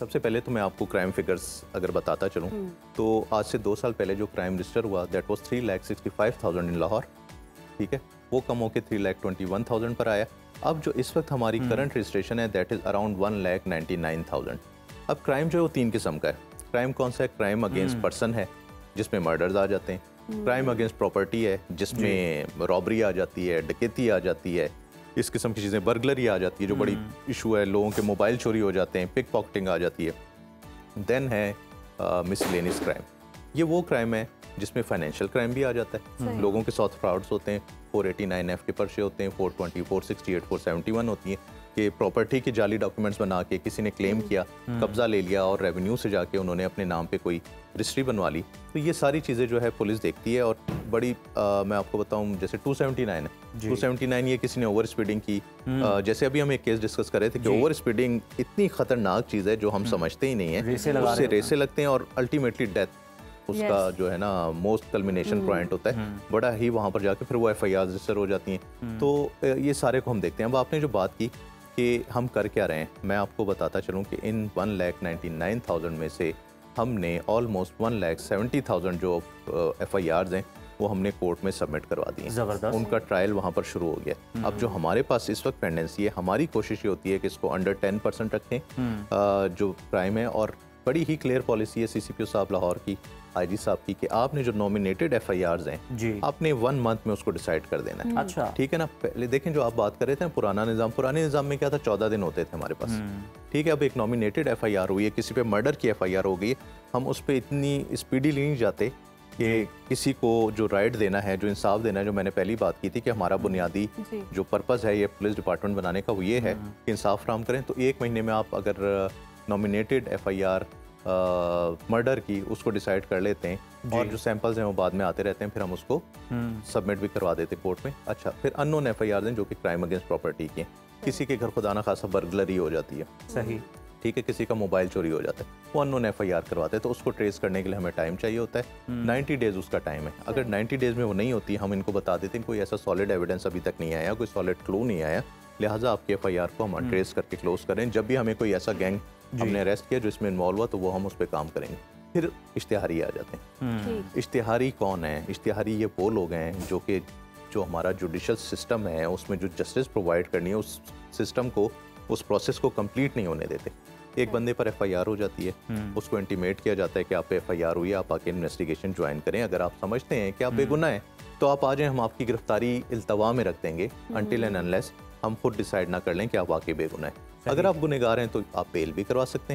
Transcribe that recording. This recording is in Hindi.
सबसे पहले तो मैं आपको क्राइम फिगर्स अगर बताता चलूँ तो आज से 2 साल पहले जो क्राइम रजिस्टर हुआ दैट वाज 3,65,000 इन लाहौर, ठीक है, वो कम होकर 3,21,000 पर आया। अब जो इस वक्त हमारी करंट रजिस्ट्रेशन है दैट इज़ अराउंड 1,99,000। अब क्राइम जो है वो 3 किस्म का है। क्राइम कौन सा है? क्राइम अगेंस्ट पर्सन है जिसमें मर्डर्स आ जाते हैं। क्राइम अगेंस्ट प्रॉपर्टी है जिसमें रॉबरी आ जाती है, डकैती आ जाती है, इस किस्म की चीज़ें, बर्गलरी आ जाती है जो बड़ी इशू है, लोगों के मोबाइल चोरी हो जाते हैं, पिक पॉकेटिंग आ जाती है। देन है मिसलेनियस क्राइम, ये वो क्राइम है जिसमें फाइनेंशियल क्राइम भी आ जाता है, लोगों के साथ फ्रॉड्स होते हैं, 489F के पर्चे होते हैं, 420, 468, 471 होती हैं कि प्रॉपर्टी के जाली डॉक्यूमेंट्स बना के किसी ने क्लेम किया, कब्जा ले लिया और रेवेन्यू से जाके उन्होंने अपने नाम पे कोई रजिस्ट्री बनवा ली। तो ये सारी चीज़ें जो है पुलिस देखती है और बड़ी मैं आपको बताऊं जैसे 279 है, 279 ये किसी ने ओवर स्पीडिंग की, जैसे अभी हम एक केस डिस्कस कर रहे थे कि ओवर स्पीडिंग इतनी खतरनाक चीज़ है जो हम समझते ही नहीं है, उससे रेसे लगते हैं और अल्टीमेटली डेथ उसका जो है ना मोस्ट कल्मिनेशन पॉइंट होता है, बड़ा ही वहाँ पर जाके फिर वो FIR रजिस्टर हो जाती हैं। तो ये सारे को हम देखते हैं। अब आपने जो बात की कि हम कर क्या रहे हैं, मैं आपको बताता चलूँ कि इन 1,99,000 में से हमने ऑलमोस्ट 1,70,000 जो FIRs हैं वो हमने कोर्ट में सबमिट करवा दिए। ज़बरदस्त। उनका ट्रायल वहाँ पर शुरू हो गया। अब जो हमारे पास इस वक्त पेंडेंसी है, हमारी कोशिश ये होती है कि इसको अंडर 10% रखें जो क्राइम है, और बड़ी ही क्लियर पॉलिसी है CCPO साहब लाहौर की, IG साहब की, कि आपने जो नॉमिनेटेड FIRs हैं आपने 1 मंथ में उसको डिसाइड कर देना है। अच्छा, ठीक है ना। पहले देखें जो आप बात कर रहे थे पुराने निज़ाम में क्या था, 14 दिन होते थे हमारे पास। ठीक है, अब एक नॉमिनेटेड FIR हुई है, किसी पे मर्डर की FIR हो गई है, हम उस पर इतनी स्पीडीली नहीं जाते कि किसी को जो राइट देना है, जो इंसाफ देना है, जो मैंने पहली बात की थी कि हमारा बुनियादी जो पर्पज़ है ये पुलिस डिपार्टमेंट बनाने का वो ये है कि इंसाफ फराहम करें। तो 1 महीने में आप अगर नॉमिनेटेड FIR मर्डर की उसको डिसाइड कर लेते हैं और जो सैंपल्स हैं वो बाद में आते रहते हैं, फिर हम उसको सबमिट भी करवा देते हैं कोर्ट में। अच्छा, फिर अननोन FIRs हैं जो कि क्राइम अगेंस्ट प्रॉपर्टी की हैं, किसी के घर खुदा ना खासा बर्गलरी हो जाती है, सही, ठीक है, किसी का मोबाइल चोरी हो जाता है, वो अननोन FIR करवाते हैं, तो उसको ट्रेस करने के लिए हमें टाइम चाहिए होता है। 90 डेज उसका टाइम है। अगर 90 डेज में वो नहीं होती, हम इनको बता देते हैं कोई ऐसा सॉलिड एविडेंस अभी तक नहीं आया, कोई सॉलिड क्लू नहीं आया, लिहाजा आपके FIR को हम ट्रेस करके क्लोज करें। जब भी हमें कोई ऐसा गैंग हमने अरेस्ट किया जो इसमें इन्वॉल्व हुआ तो वो हम उस पर काम करेंगे। फिर इश्तिहारी आ जाते हैं। इश्तिहारी कौन है? इश्तिहारी ये वो लोग हैं जो हमारा जुडिशल सिस्टम है उसमें जो जस्टिस प्रोवाइड करनी है उस सिस्टम को, उस प्रोसेस को कंप्लीट नहीं होने देते। एक बंदे पर FIR हो जाती है, उसको इंटीमेट किया जाता है कि आप पे FIR हुई है, आप आके इन्वेस्टिगेशन ज्वाइन करें, अगर आप समझते हैं कि आप बेगुनाह हैं तो आप आ जाएं, हम आपकी गिरफ्तारी इल्तवा में रख देंगे अनटिल एंड अनलेस हम खुद डिसाइड ना कर लें कि आप वाकई बेगुनाह हैं। अगर आप गुनहगार हैं तो आप बेल भी करवा सकते हैं,